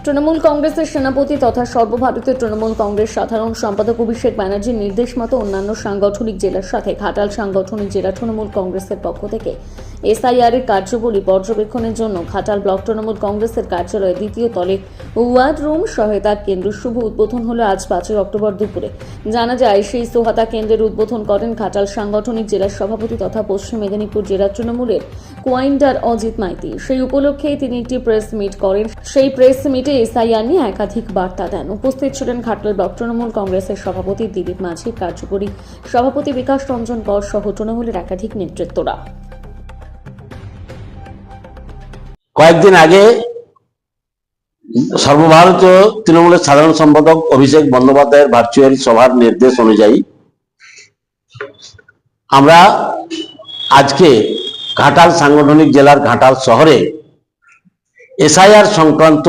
তৃণমূল কংগ্রেসের সেনাপতি তথা সর্বভারতীয় তৃণমূল কংগ্রেস সাধারণ সম্পাদক অভিষেক ব্যানার্জির নির্দেশ মতো অন্যান্য সাংগঠনিক জেলার সাথে ঘাটাল সাংগঠনিক জেলা তৃণমূল কংগ্রেসের পক্ষ থেকে এসআইআর এর কার্যবলী পর্যবেক্ষণের জন্য ঘাটাল ব্লক তৃণমূল কংগ্রেসের কার্যালয়ে দ্বিতীয় তলে ওয়ার্ড রুম সহায়তা কেন্দ্র শুভ উদ্বোধন হলো আজ 5 অক্টোবর দুপুরে। জানা যায়, সেই সহায়তা কেন্দ্রের উদ্বোধন করেন ঘাটাল সাংগঠনিক জেলার সভাপতি তথা পশ্চিম মেদিনীপুর জেলা তৃণমূলের কোয়াইন্ডার অজিত মাইতি। সেই উপলক্ষে তিনি একটি প্রেস মিট করেন। সেই প্রেস মিটে এসআইআর নিয়ে একাধিক বার্তা দেন। উপস্থিত ছিলেন ঘাটাল ব্লক তৃণমূল কংগ্রেসের সভাপতি দিলীপ মাঝি, কার্যকরী সভাপতি বিকাশ রঞ্জন কর সহ তৃণমূলের একাধিক নেতৃত্বরা। কয়েকদিন আগে সর্বভারতীয় তৃণমূলের সাধারণ সম্পাদক অভিষেক বন্দ্যোপাধ্যায়ের ভার্চুয়াল সভার নির্দেশ অনুযায়ী আমরা আজকে ঘাটাল সাংগঠনিক জেলার ঘাটাল শহরে এসআইআর সংক্রান্ত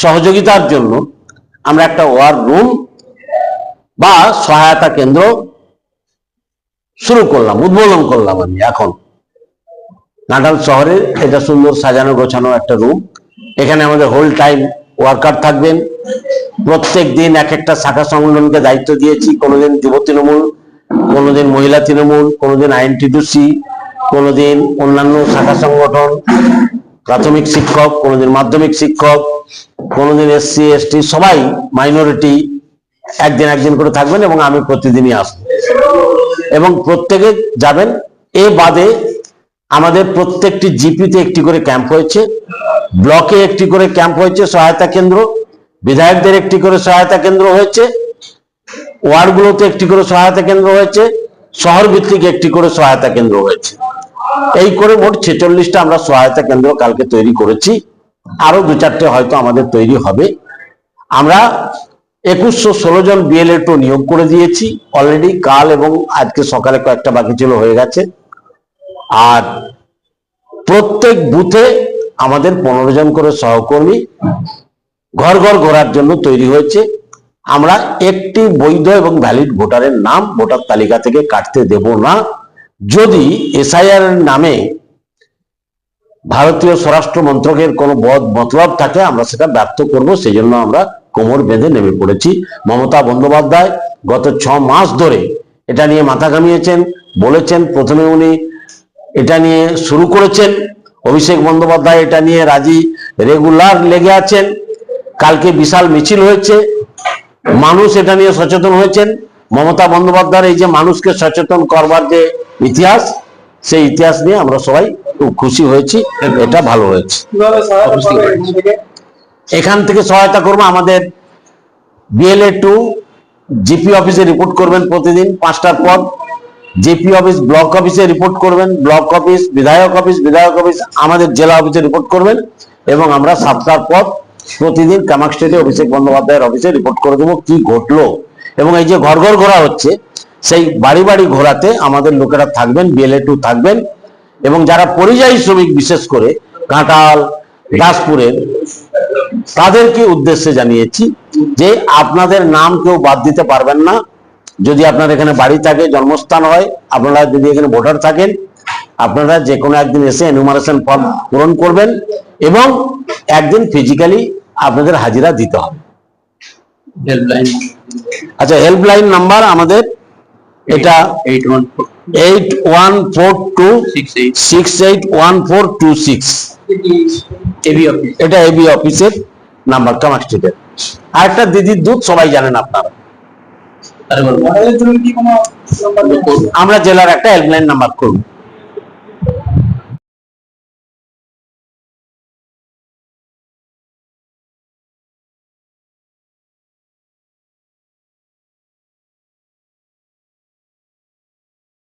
সহযোগিতার জন্য আমরা একটা ওয়ার রুম বা সহায়তা কেন্দ্র শুরু করলাম, উদ্বোধন করলাম। আমি এখন ঘাটাল শহরে এটা সুন্দর সাজানো গোছানো একটা রুম। এখানে আমাদের হোল টাইম ওয়ার্কার থাকবেন। প্রত্যেক দিন এক একটা শাখা সংগঠনকে দায়িত্ব দিয়েছি। কোনোদিন যুব তৃণমূল, কোনোদিন মহিলা তৃণমূল, কোনোদিন আইএনটিটিউসি, কোনোদিন অন্যান্য শাখা সংগঠন, প্রাথমিক শিক্ষক, কোনোদিন মাধ্যমিক শিক্ষক, কোনোদিন এসসি এসটি, সবাই মাইনরিটি একদিন একদিন করে থাকবেন এবং আমি প্রতিদিনই আসবো এবং প্রত্যেকে যাবেন। এ বাদে আমাদের প্রত্যেকটি জিপিতে একটি করে ক্যাম্প হয়েছে, ব্লকে একটি করে ক্যাম্প হয়েছে সহায়তা কেন্দ্র, বিধায়কদের একটি করে সহায়তা কেন্দ্র হয়েছে, ওয়ার্ডগুলোতে একটি করে সহায়তা কেন্দ্র হয়েছে, শহর ভিত্তিক একটি করে সহায়তা কেন্দ্র হয়েছে। এই করে মোট 46টা আমরা সহায়তা কেন্দ্র কালকে তৈরি করেছি। আরো 2-4টে হয়তো আমাদের তৈরি হবে। আমরা 2116 জন বিএলএ2 নিয়োগ করে দিয়েছি অলরেডি। কাল এবং আজকে সকালে কয়েকটা বাকি ছিল, হয়ে গেছে। আর প্রত্যেক বুথে আমাদের 15 জন করে সহকর্মী ঘর ঘর ঘোরার জন্য তৈরি হয়েছে। আমরা একটি বৈধ এবং ভ্যালিড ভোটারের নাম ভোটার তালিকা থেকে কাটতে দেব না। যদি এসআইআর এর নামে ভারতীয় স্বরাষ্ট্র মন্ত্রকের কোনো বদ মতলব থাকে আমরা সেটা ব্যর্থ করব। সেই জন্য আমরা কোমর বেঁধে নেমে পড়েছি। মমতা বন্দ্যোপাধ্যায় গত 6 মাস ধরে এটা নিয়ে মাথা ঘামিয়েছেন, বলেছেন। প্রথমে উনি এটা নিয়ে শুরু করেছেন, অভিষেক বন্দ্যোপাধ্যায় এটা নিয়ে রেগুলার লেগে আছেন। কালকে বিশাল মিছিল হয়েছে, মানুষ এটা নিয়ে সচেতন হয়েছেন। মমতা বন্দ্যোপাধ্যায়ের এই যে মানুষকে সচেতন করবার যে ইতিহাস, সেই ইতিহাস নিয়ে আমরা সবাই খুব খুশি হয়েছি। এটা ভালো হয়েছে। এখান থেকে সহায়তা করবো। আমাদের বিএলএ2 জিপি অফিসে রিপোর্ট করবেন প্রতিদিন 5টার পর। জিপি অফিস ব্লক অফিসে রিপোর্ট করবেন, ব্লক অফিস বিধায়ক অফিস আমাদের জেলা অফিসে রিপোর্ট করবেন এবং আমরা 7টার পর প্রতিদিন কামাক স্টেটে অভিষেক বন্দ্যোপাধ্যায়ের অফিসে রিপোর্ট করে দেবো কি ঘটলো। এবং এই যে ঘর ঘর ঘোরা হচ্ছে, সেই বাড়ি বাড়ি ঘোরাতে আমাদের লোকেরা থাকবেন, বিএলএ2 থাকবেন। এবং যারা পরিযায়ী শ্রমিক, বিশেষ করে ঘাটাল দাসপুরের, তাদেরকে উদ্দেশ্যে জানিয়েছি যে আপনাদের নাম কেউ বাদ দিতে পারবেন না। যদি আপনার এখানে বাড়ি থাকে, জন্মস্থান হয়, আপনারা যদি এখানে ভোটার থাকেন, আপনারা যে কোনো একদিন এসে এনুমারেশন ফর্ম পূরণ করবেন এবং একদিন ফিজিক্যালি আপনাদের হাজিরা দিতে হবে। আচ্ছা, হেল্পলাইন নাম্বার আমাদের এটা 8142681426। এটা এবি অফিসের নাম্বার, কামাক স্ট্রিটের। আর একটা দিদির দুধ সবাই জানেন আপনারা। আমরা জেলার একটা হেল্পলাইন নাম্বার করব।